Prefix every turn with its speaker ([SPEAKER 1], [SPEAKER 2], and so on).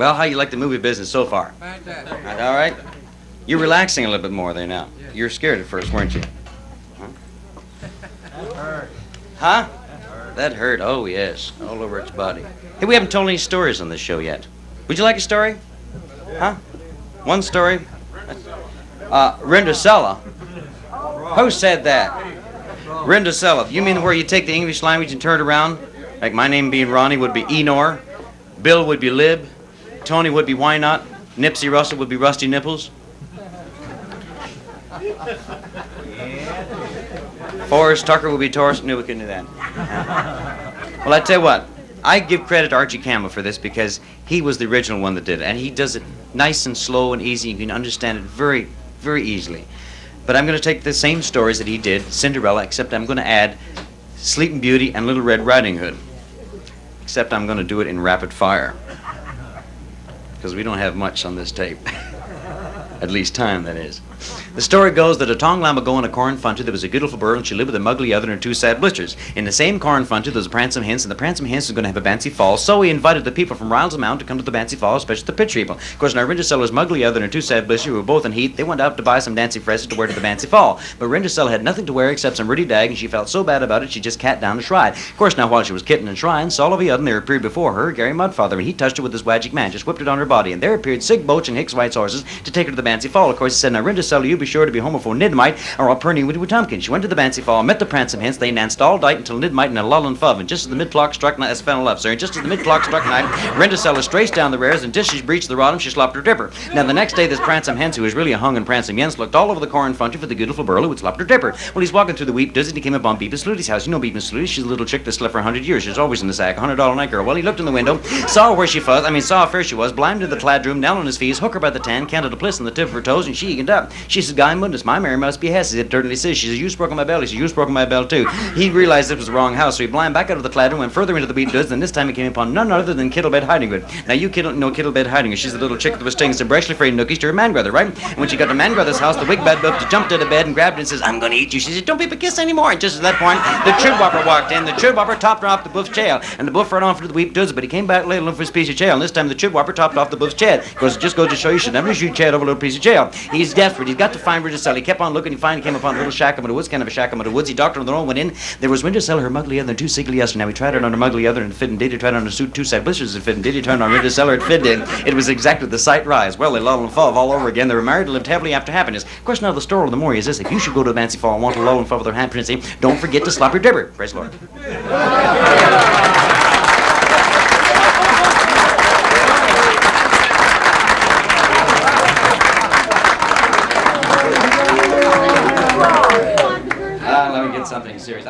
[SPEAKER 1] Well, how you like the movie business so far?
[SPEAKER 2] Fantastic.
[SPEAKER 1] All right? You're relaxing a little bit more there now. You were scared at first, weren't you? Huh? That hurt. Oh, yes. All over its body. Hey, we haven't told any stories on this show yet. Would you like a story? Huh? One story? RINDERCELLA. Who said that? RINDERCELLA. You mean where you take the English language and turn it around? Like my name being Ronnie would be Enor. Bill would be Lib. Tony would be Why Not. Nipsey Russell would be Rusty Nipples. Forrest Tucker would be Taurus. No, we couldn't do that. Well, I tell you what. I give credit to Archie Campbell for this because he was the original one that did it. And he does it nice and slow and easy. You can understand it very, very easily. But I'm going to take the same stories that he did, Cinderella, except I'm going to add Sleeping Beauty and Little Red Riding Hood. Except I'm going to do it in rapid fire. Because we don't have much on this tape. At least time, that is. The story goes that a tong lamb would go in a corn funty. There was a beautiful bird, and she lived with a mugly other and two sad blisters. In the same corn funty, there was a pransome hens, and the pransome hens was going to have a Bancy Fall. So he invited the people from Riles Mount to come to the Bancy Fall, especially the pitch people. Of course, now RINDERCELLA's mugly other and two sad blisters, who were both in heat, they went out to buy some dancing fresses to wear to the Bancy Fall. But RINDERCELLA had nothing to wear except some ruddy dag, and she felt so bad about it, she just cat down the shrine. Of course, now while she was kitting and shrine, all of a sudden there appeared before her Gary Mudfather, and he touched her with his magic man, just whipped it on her body, and there appeared Sig Boach and Hicks White's horses to take her to the Bancy Fall. Of course, he said, now RINDERCELLA, you be sure to be home before midnight, or I'll burn you with Tompkins. She went to the Bancy Fall, met the pransome hens, they danced all night until midnight in a lull and fuv, and just as the mid-clock struck night, that's fell love, sir, and just as the mid-clock struck night, RINDERCELLA straced down the rares, and just as she breached the rottom, she slopped her dipper. Now the next day, this pransome hens, who was really a hung and pransome yens, looked all over the corn funty for the beautiful burl who would slop her dipper. Well, he's walking through the wheat does and he came upon Beavis Slooty's house. You know Beavis Slooty, she's a little chick that slept for 100 years. She's always in the sack, $100 night girl. Well, he looked in the window, saw where she was, saw how fair she was, blind to the clad room, knelt on his feet, hook her by the tan, counted a pliss on the tip of her toes, and she eganed up. She said, Guy Mundus, my Mary must be Hess. It certainly says, she said, you've broken my bell. He said, you've broken my bell too. He realized this was the wrong house, so he blind back out of the clad room, went further into the wheat goods, and this time he came upon none other than Kittlebed Hidinggood. Now you know Kittlebed Hidinggood. She's the little chick that was taking some brashly frayed nookies to her man brother, right? And when she got to man brother's house, the wig bad buff jumped out of bed and grabbed her and says, I'm going to eat you. She said, don't be a kiss anymore. And just at that point, the chudwhopper walked in. The chudwhopper topped her off the buff's tail, and the buff ran off into the wheat goods, but he came back later looking for his piece of tail, and this time the chudwhopper topped off the buff's head. Because it just goes to show you should never shoot Chad over a little piece of jail. He's desperate. He's got to find RINDERCELLA. He kept on looking. He finally came upon a little shack up in the woods, kind of a shack up in the woods. He doctored on the road, went in. There was RINDERCELLA, her mugly other, and two sickly us. Now he tried it on her mugly other and it fit, and did he tried it on her suit, two sad blisters and fit, and did he turn on RINDERCELLA, it fit in. It was exactly the sight rise. Well, they lull and fuv all over again. They were married and lived happily after happiness. Of course, now the story of the more is this: if you should go to a Bancy Fall and want to lull and fuv with her happiness, don't forget to slop your dipper. Praise the Lord. Let me get something serious.